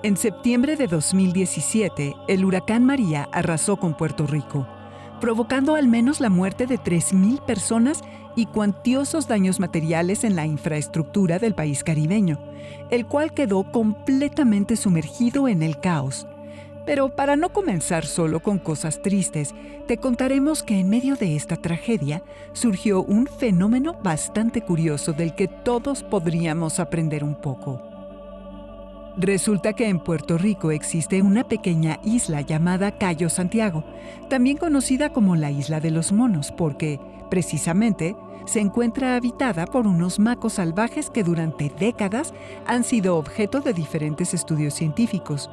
En septiembre de 2017, el huracán María arrasó con Puerto Rico, provocando al menos la muerte de 3,000 personas y cuantiosos daños materiales en la infraestructura del país caribeño, el cual quedó completamente sumergido en el caos. Pero para no comenzar solo con cosas tristes, te contaremos que en medio de esta tragedia surgió un fenómeno bastante curioso del que todos podríamos aprender un poco. Resulta que en Puerto Rico existe una pequeña isla llamada Cayo Santiago, también conocida como la Isla de los Monos, porque, precisamente, se encuentra habitada por unos macos salvajes que durante décadas han sido objeto de diferentes estudios científicos.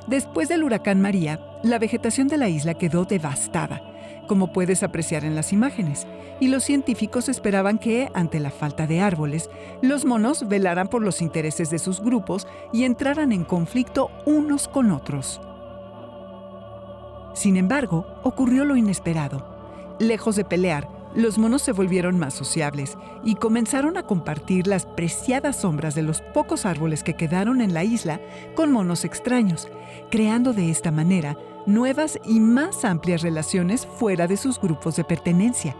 Después del huracán María, la vegetación de la isla quedó devastada, como puedes apreciar en las imágenes, y los científicos esperaban que, ante la falta de árboles, los monos velaran por los intereses de sus grupos y entraran en conflicto unos con otros. Sin embargo, ocurrió lo inesperado. Lejos de pelear, los monos se volvieron más sociables y comenzaron a compartir las preciadas sombras de los pocos árboles que quedaron en la isla con monos extraños, creando de esta manera nuevas y más amplias relaciones fuera de sus grupos de pertenencia.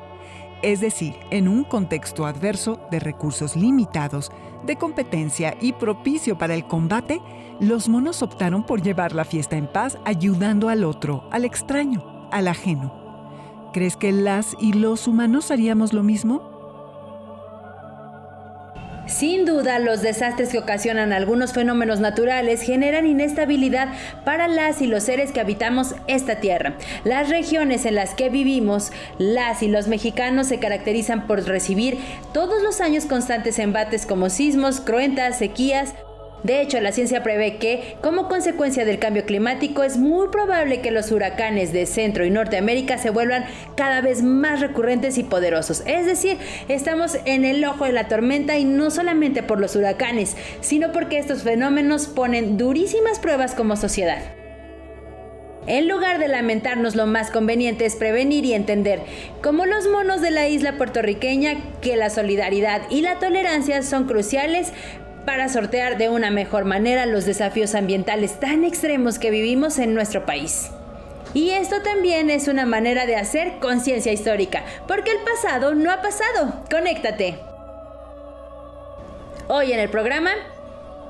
Es decir, en un contexto adverso de recursos limitados, de competencia y propicio para el combate, los monos optaron por llevar la fiesta en paz ayudando al otro, al extraño, al ajeno. ¿Crees que las y los humanos haríamos lo mismo? Sin duda, los desastres que ocasionan algunos fenómenos naturales generan inestabilidad para las y los seres que habitamos esta tierra. Las regiones en las que vivimos, las y los mexicanos se caracterizan por recibir todos los años constantes embates como sismos, cruentas, sequías. De hecho, la ciencia prevé que, como consecuencia del cambio climático, es muy probable que los huracanes de Centro y Norteamérica se vuelvan cada vez más recurrentes y poderosos. Es decir, estamos en el ojo de la tormenta y no solamente por los huracanes, sino porque estos fenómenos ponen durísimas pruebas como sociedad. En lugar de lamentarnos, lo más conveniente es prevenir y entender, como los monos de la isla puertorriqueña, que la solidaridad y la tolerancia son cruciales para sortear de una mejor manera los desafíos ambientales tan extremos que vivimos en nuestro país. Y esto también es una manera de hacer conciencia histórica, porque el pasado no ha pasado. ¡Conéctate! Hoy en el programa,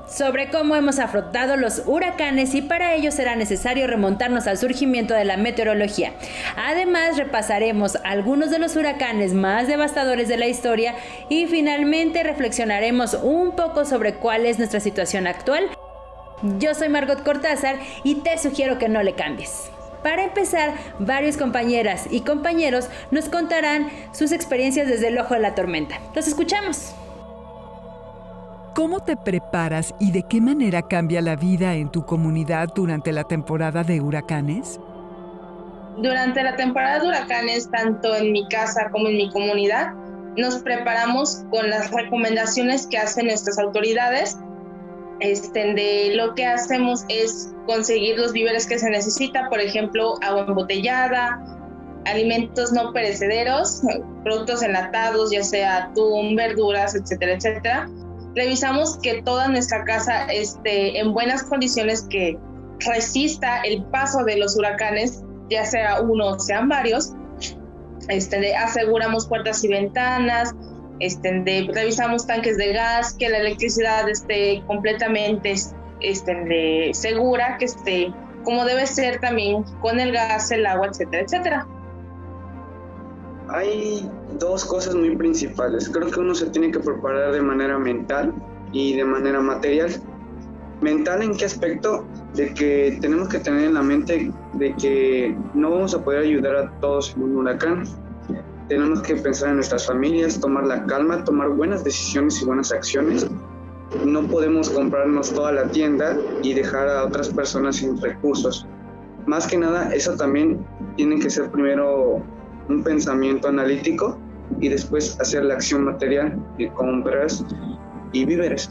sobre cómo hemos afrontado los huracanes y para ello será necesario remontarnos al surgimiento de la meteorología. Además, repasaremos algunos de los huracanes más devastadores de la historia y finalmente reflexionaremos un poco sobre cuál es nuestra situación actual. Yo soy Margot Cortázar y te sugiero que no le cambies. Para empezar, varias compañeras y compañeros nos contarán sus experiencias desde el ojo de la tormenta. Los escuchamos. ¿Cómo te preparas y de qué manera cambia la vida en tu comunidad durante la temporada de huracanes? Durante la temporada de huracanes, tanto en mi casa como en mi comunidad, nos preparamos con las recomendaciones que hacen nuestras autoridades. De lo que hacemos es conseguir los víveres que se necesita, por ejemplo, agua embotellada, alimentos no perecederos, productos enlatados, ya sea atún, verduras, etcétera, etcétera. Revisamos que toda nuestra casa esté en buenas condiciones, que resista el paso de los huracanes, ya sea uno o sean varios. Aseguramos puertas y ventanas, revisamos tanques de gas, que la electricidad esté completamente segura, que esté como debe ser también con el gas, el agua, etcétera, etcétera. Hay dos cosas muy principales. Creo que uno se tiene que preparar de manera mental y de manera material. ¿Mental en qué aspecto? De que tenemos que tener en la mente de que no vamos a poder ayudar a todos en un huracán. Tenemos que pensar en nuestras familias, tomar la calma, tomar buenas decisiones y buenas acciones. No podemos comprarnos toda la tienda y dejar a otras personas sin recursos. Más que nada, eso también tiene que ser primero un pensamiento analítico y después hacer la acción material de compras y víveres.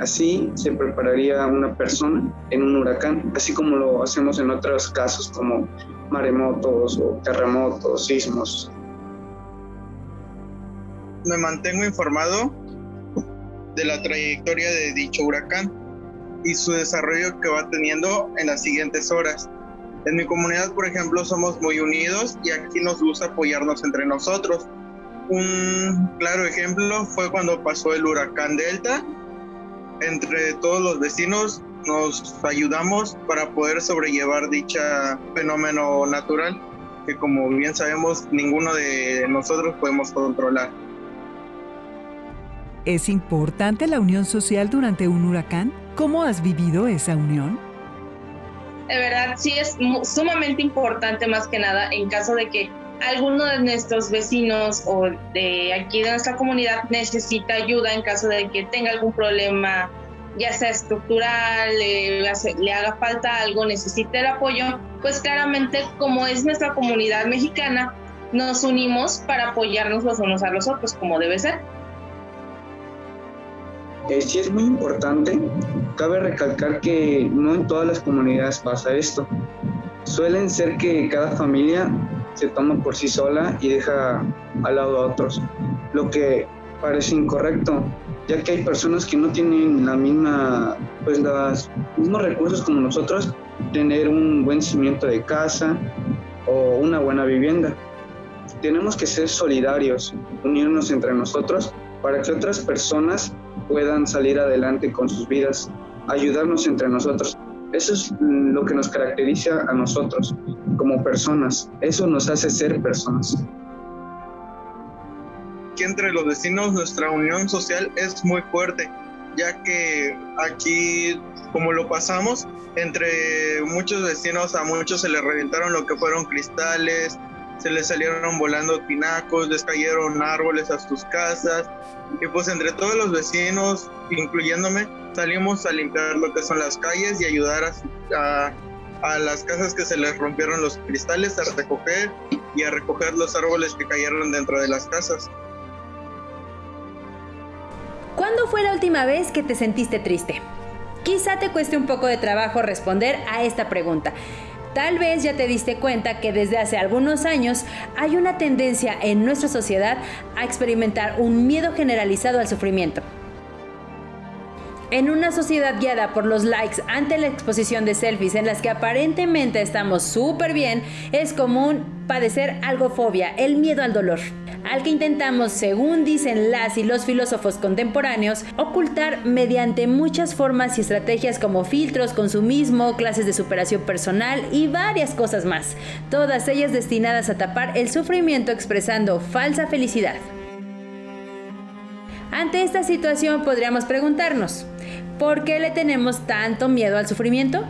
Así se prepararía una persona en un huracán, así como lo hacemos en otros casos como maremotos o terremotos, sismos. Me mantengo informado de la trayectoria de dicho huracán. y su desarrollo que va teniendo en las siguientes horas. En mi comunidad, por ejemplo, somos muy unidos y aquí nos gusta apoyarnos entre nosotros. Un claro ejemplo fue cuando pasó el huracán Delta. Entre todos los vecinos nos ayudamos para poder sobrellevar dicha fenómeno natural que, como bien sabemos, ninguno de nosotros podemos controlar. ¿Es importante la unión social durante un huracán? ¿Cómo has vivido esa unión? De verdad, sí es sumamente importante, más que nada en caso de que alguno de nuestros vecinos o de aquí de nuestra comunidad necesita ayuda en caso de que tenga algún problema, ya sea estructural, le haga falta algo, necesite el apoyo, pues claramente, como es nuestra comunidad mexicana, nos unimos para apoyarnos los unos a los otros, como debe ser. Sí es muy importante. Cabe recalcar que no en todas las comunidades pasa esto. Suelen ser que cada familia se toma por sí sola y deja al lado a otros, lo que parece incorrecto, ya que hay personas que no tienen los mismos recursos como nosotros, tener un buen cimiento de casa o una buena vivienda. Tenemos que ser solidarios, unirnos entre nosotros para que otras personas puedan salir adelante con sus vidas, ayudarnos entre nosotros. Eso es lo que nos caracteriza a nosotros como personas. Eso nos hace ser personas. Aquí entre los vecinos nuestra unión social es muy fuerte, ya que aquí, como lo pasamos, entre muchos vecinos a muchos se les reventaron lo que fueron cristales, se les salieron volando tinacos, les cayeron árboles a sus casas, y pues entre todos los vecinos, incluyéndome, salimos a limpiar lo que son las calles y ayudar a las casas que se les rompieron los cristales, a recoger los árboles que cayeron dentro de las casas. ¿Cuándo fue la última vez que te sentiste triste? Quizá te cueste un poco de trabajo responder a esta pregunta. Tal vez ya te diste cuenta que desde hace algunos años hay una tendencia en nuestra sociedad a experimentar un miedo generalizado al sufrimiento. En una sociedad guiada por los likes ante la exposición de selfies en las que aparentemente estamos súper bien, es común padecer algofobia, el miedo al dolor, al que intentamos, según dicen las y los filósofos contemporáneos, ocultar mediante muchas formas y estrategias como filtros, consumismo, clases de superación personal y varias cosas más, todas ellas destinadas a tapar el sufrimiento expresando falsa felicidad. Ante esta situación podríamos preguntarnos, ¿por qué le tenemos tanto miedo al sufrimiento?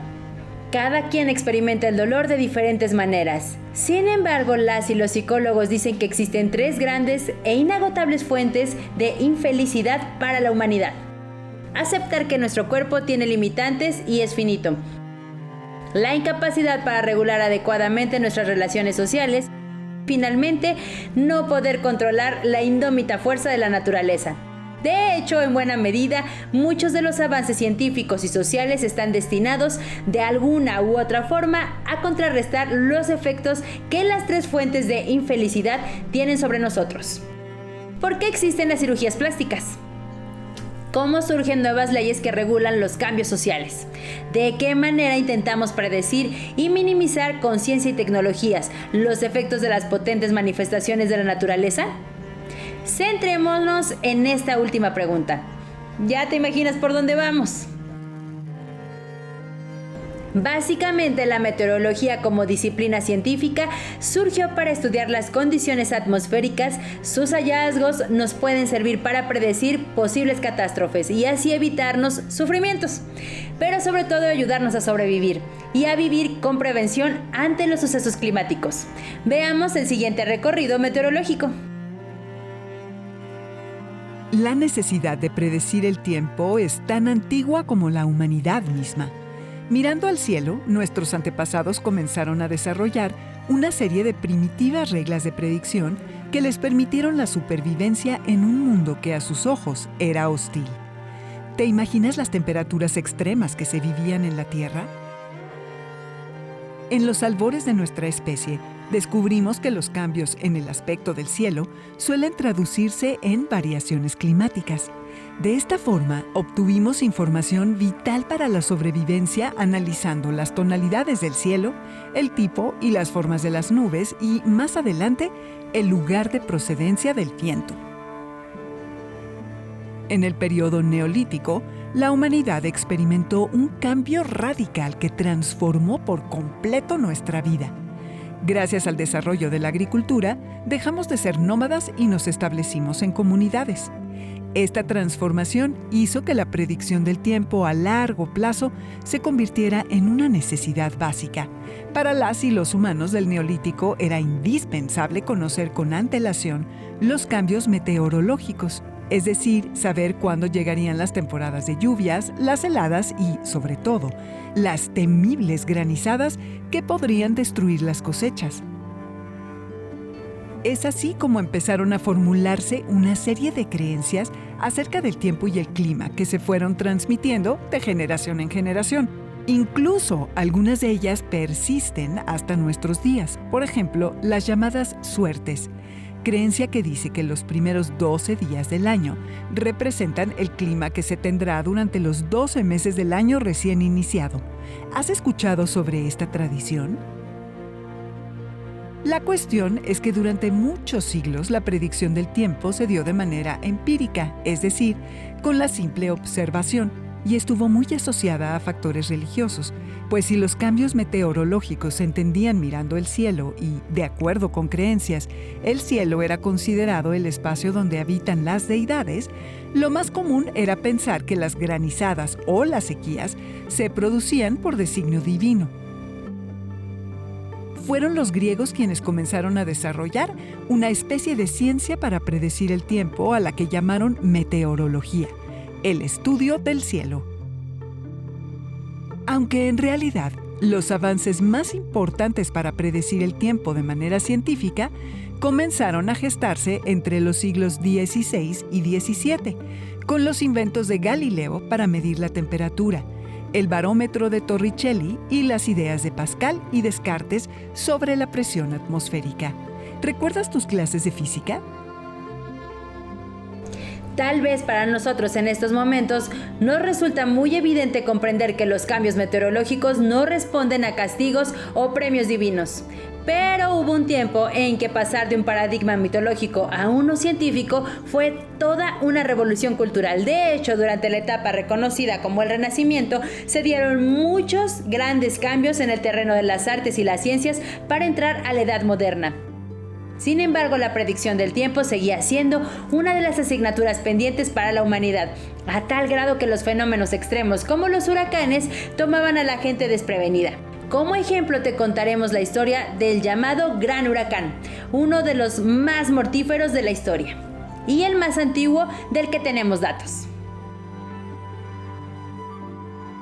Cada quien experimenta el dolor de diferentes maneras. Sin embargo, las y los psicólogos dicen que existen 3 grandes e inagotables fuentes de infelicidad para la humanidad. Aceptar que nuestro cuerpo tiene limitantes y es finito. La incapacidad para regular adecuadamente nuestras relaciones sociales. Finalmente, no poder controlar la indómita fuerza de la naturaleza. De hecho, en buena medida, muchos de los avances científicos y sociales están destinados, de alguna u otra forma, a contrarrestar los efectos que las 3 fuentes de infelicidad tienen sobre nosotros. ¿Por qué existen las cirugías plásticas? ¿Cómo surgen nuevas leyes que regulan los cambios sociales? ¿De qué manera intentamos predecir y minimizar con ciencia y tecnologías los efectos de las potentes manifestaciones de la naturaleza? Centrémonos en esta última pregunta. ¿Ya te imaginas por dónde vamos? Básicamente, la meteorología como disciplina científica surgió para estudiar las condiciones atmosféricas. Sus hallazgos nos pueden servir para predecir posibles catástrofes y así evitarnos sufrimientos, pero sobre todo ayudarnos a sobrevivir y a vivir con prevención ante los sucesos climáticos. Veamos el siguiente recorrido meteorológico. La necesidad de predecir el tiempo es tan antigua como la humanidad misma. Mirando al cielo, nuestros antepasados comenzaron a desarrollar una serie de primitivas reglas de predicción que les permitieron la supervivencia en un mundo que a sus ojos era hostil. ¿Te imaginas las temperaturas extremas que se vivían en la Tierra? En los albores de nuestra especie, descubrimos que los cambios en el aspecto del cielo suelen traducirse en variaciones climáticas. De esta forma, obtuvimos información vital para la sobrevivencia analizando las tonalidades del cielo, el tipo y las formas de las nubes y, más adelante, el lugar de procedencia del viento. En el periodo neolítico, la humanidad experimentó un cambio radical que transformó por completo nuestra vida. Gracias al desarrollo de la agricultura, dejamos de ser nómadas y nos establecimos en comunidades. Esta transformación hizo que la predicción del tiempo a largo plazo se convirtiera en una necesidad básica. Para las y los humanos del Neolítico era indispensable conocer con antelación los cambios meteorológicos, es decir, saber cuándo llegarían las temporadas de lluvias, las heladas y, sobre todo, las temibles granizadas que podrían destruir las cosechas. Es así como empezaron a formularse una serie de creencias acerca del tiempo y el clima que se fueron transmitiendo de generación en generación. Incluso algunas de ellas persisten hasta nuestros días. Por ejemplo, las llamadas suertes, creencia que dice que los primeros 12 días del año representan el clima que se tendrá durante los 12 meses del año recién iniciado. ¿Has escuchado sobre esta tradición? La cuestión es que durante muchos siglos la predicción del tiempo se dio de manera empírica, es decir, con la simple observación, y estuvo muy asociada a factores religiosos, pues si los cambios meteorológicos se entendían mirando el cielo y, de acuerdo con creencias, el cielo era considerado el espacio donde habitan las deidades, lo más común era pensar que las granizadas o las sequías se producían por designio divino. Fueron los griegos quienes comenzaron a desarrollar una especie de ciencia para predecir el tiempo a la que llamaron meteorología, el estudio del cielo. Aunque en realidad los avances más importantes para predecir el tiempo de manera científica comenzaron a gestarse entre los siglos XVI y XVII, con los inventos de Galileo para medir la temperatura, el barómetro de Torricelli y las ideas de Pascal y Descartes sobre la presión atmosférica. ¿Recuerdas tus clases de física? Tal vez para nosotros en estos momentos nos resulta muy evidente comprender que los cambios meteorológicos no responden a castigos o premios divinos. Pero hubo un tiempo en que pasar de un paradigma mitológico a uno científico fue toda una revolución cultural. De hecho, durante la etapa reconocida como el Renacimiento, se dieron muchos grandes cambios en el terreno de las artes y las ciencias para entrar a la Edad Moderna. Sin embargo, la predicción del tiempo seguía siendo una de las asignaturas pendientes para la humanidad, a tal grado que los fenómenos extremos como los huracanes tomaban a la gente desprevenida. Como ejemplo te contaremos la historia del llamado Gran Huracán, uno de los más mortíferos de la historia y el más antiguo del que tenemos datos.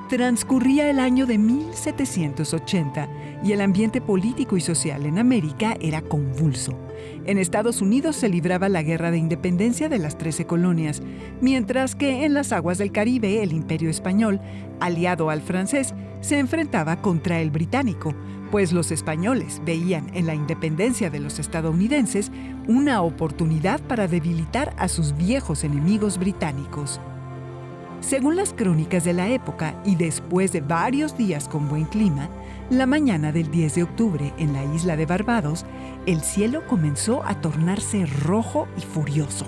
Transcurría el año de 1780 y el ambiente político y social en América era convulso. En Estados Unidos se libraba la Guerra de Independencia de las 13 colonias, mientras que en las aguas del Caribe el Imperio Español, aliado al francés, se enfrentaba contra el británico, pues los españoles veían en la independencia de los estadounidenses una oportunidad para debilitar a sus viejos enemigos británicos. Según las crónicas de la época y después de varios días con buen clima, la mañana del 10 de octubre en la isla de Barbados, el cielo comenzó a tornarse rojo y furioso.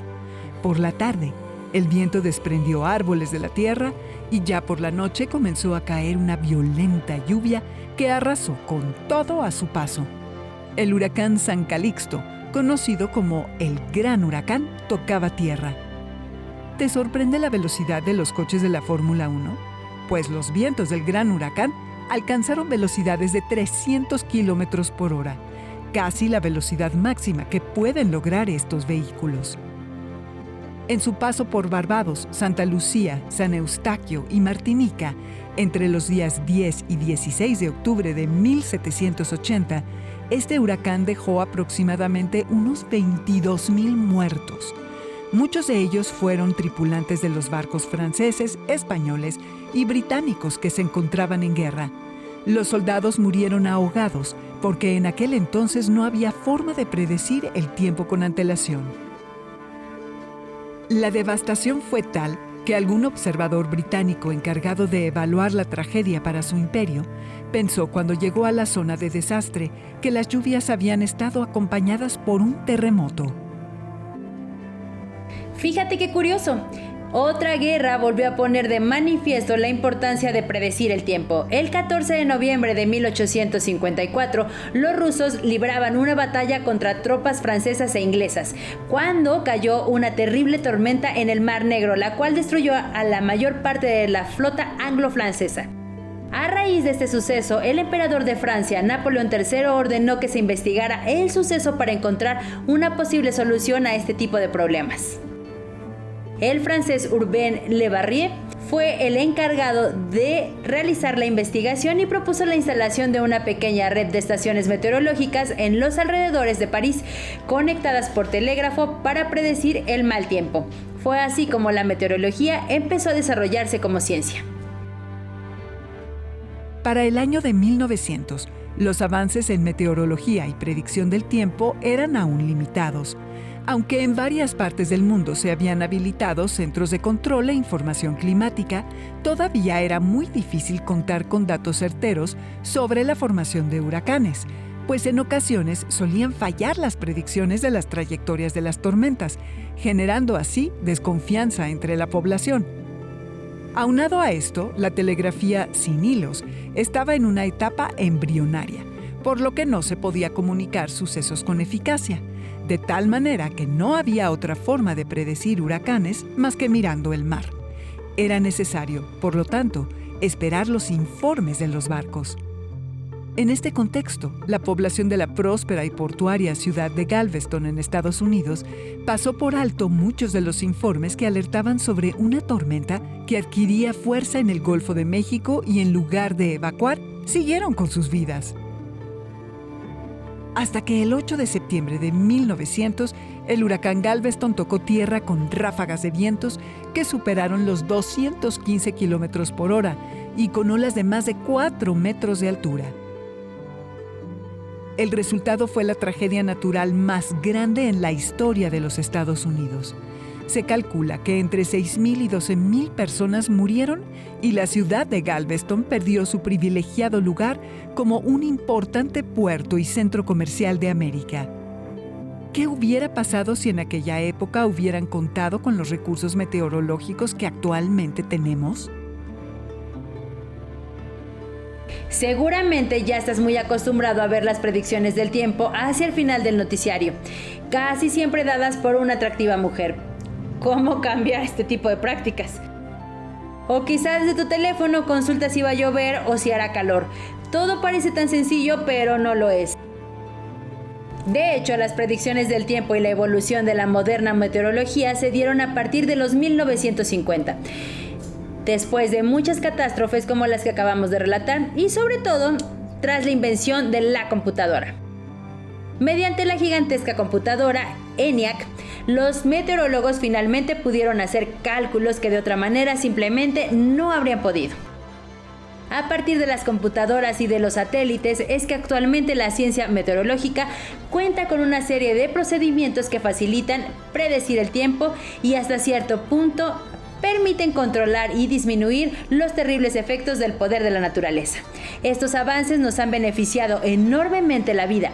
Por la tarde, el viento desprendió árboles de la tierra y ya por la noche comenzó a caer una violenta lluvia que arrasó con todo a su paso. El huracán San Calixto, conocido como el Gran Huracán, tocaba tierra. ¿Te sorprende la velocidad de los coches de la Fórmula 1? Pues los vientos del Gran Huracán alcanzaron velocidades de 300 kilómetros por hora, casi la velocidad máxima que pueden lograr estos vehículos. En su paso por Barbados, Santa Lucía, San Eustaquio y Martinica, entre los días 10 y 16 de octubre de 1780, este huracán dejó aproximadamente unos 22,000 muertos. Muchos de ellos fueron tripulantes de los barcos franceses, españoles y británicos que se encontraban en guerra. Los soldados murieron ahogados porque en aquel entonces no había forma de predecir el tiempo con antelación. La devastación fue tal que algún observador británico encargado de evaluar la tragedia para su imperio pensó cuando llegó a la zona de desastre que las lluvias habían estado acompañadas por un terremoto. Fíjate qué curioso. Otra guerra volvió a poner de manifiesto la importancia de predecir el tiempo. El 14 de noviembre de 1854, los rusos libraban una batalla contra tropas francesas e inglesas, cuando cayó una terrible tormenta en el Mar Negro, la cual destruyó a la mayor parte de la flota anglo-francesa. A raíz de este suceso, el emperador de Francia, Napoleón III, ordenó que se investigara el suceso para encontrar una posible solución a este tipo de problemas. El francés Urbain Le Verrier fue el encargado de realizar la investigación y propuso la instalación de una pequeña red de estaciones meteorológicas en los alrededores de París, conectadas por telégrafo para predecir el mal tiempo. Fue así como la meteorología empezó a desarrollarse como ciencia. Para el año de 1900, los avances en meteorología y predicción del tiempo eran aún limitados. Aunque en varias partes del mundo se habían habilitado centros de control e información climática, todavía era muy difícil contar con datos certeros sobre la formación de huracanes, pues en ocasiones solían fallar las predicciones de las trayectorias de las tormentas, generando así desconfianza entre la población. Aunado a esto, la telegrafía sin hilos estaba en una etapa embrionaria, por lo que no se podía comunicar sucesos con eficacia, de tal manera que no había otra forma de predecir huracanes más que mirando el mar. Era necesario, por lo tanto, esperar los informes de los barcos. En este contexto, la población de la próspera y portuaria ciudad de Galveston en Estados Unidos pasó por alto muchos de los informes que alertaban sobre una tormenta que adquiría fuerza en el Golfo de México y en lugar de evacuar, siguieron con sus vidas. Hasta que el 8 de septiembre de 1900, el huracán Galveston tocó tierra con ráfagas de vientos que superaron los 215 kilómetros por hora y con olas de más de 4 metros de altura. El resultado fue la tragedia natural más grande en la historia de los Estados Unidos. Se calcula que entre 6,000 y 12,000 personas murieron y la ciudad de Galveston perdió su privilegiado lugar como un importante puerto y centro comercial de América. ¿Qué hubiera pasado si en aquella época hubieran contado con los recursos meteorológicos que actualmente tenemos? Seguramente ya estás muy acostumbrado a ver las predicciones del tiempo hacia el final del noticiario, casi siempre dadas por una atractiva mujer. ¿Cómo cambiar este tipo de prácticas? O quizás desde tu teléfono consultas si va a llover o si hará calor. Todo parece tan sencillo, pero no lo es. De hecho, las predicciones del tiempo y la evolución de la moderna meteorología se dieron a partir de los 1950. Después de muchas catástrofes como las que acabamos de relatar y sobre todo tras la invención de la computadora. Mediante la gigantesca computadora ENIAC, los meteorólogos finalmente pudieron hacer cálculos que de otra manera simplemente no habrían podido. A partir de las computadoras y de los satélites es que actualmente la ciencia meteorológica cuenta con una serie de procedimientos que facilitan predecir el tiempo y hasta cierto punto permiten controlar y disminuir los terribles efectos del poder de la naturaleza. Estos avances nos han beneficiado enormemente la vida.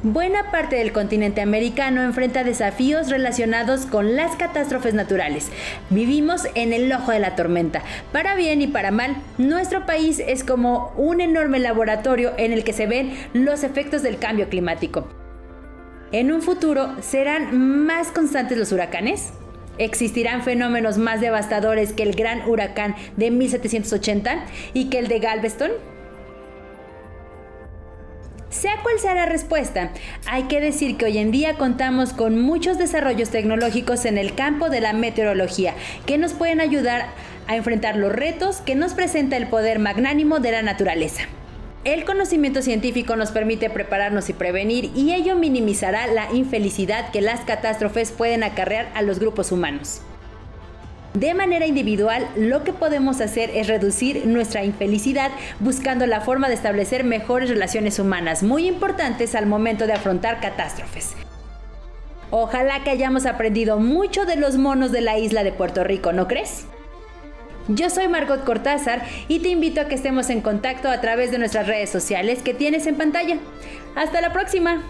Buena parte del continente americano enfrenta desafíos relacionados con las catástrofes naturales. Vivimos en el ojo de la tormenta. Para bien y para mal, nuestro país es como un enorme laboratorio en el que se ven los efectos del cambio climático. En un futuro, ¿serán más constantes los huracanes? ¿Existirán fenómenos más devastadores que el gran huracán de 1780 y que el de Galveston? Sea cual sea la respuesta, hay que decir que hoy en día contamos con muchos desarrollos tecnológicos en el campo de la meteorología que nos pueden ayudar a enfrentar los retos que nos presenta el poder magnánimo de la naturaleza. El conocimiento científico nos permite prepararnos y prevenir, y ello minimizará la infelicidad que las catástrofes pueden acarrear a los grupos humanos. De manera individual, lo que podemos hacer es reducir nuestra infelicidad buscando la forma de establecer mejores relaciones humanas, muy importantes al momento de afrontar catástrofes. Ojalá que hayamos aprendido mucho de los monos de la isla de Puerto Rico, ¿no crees? Yo soy Margot Cortázar y te invito a que estemos en contacto a través de nuestras redes sociales que tienes en pantalla. ¡Hasta la próxima!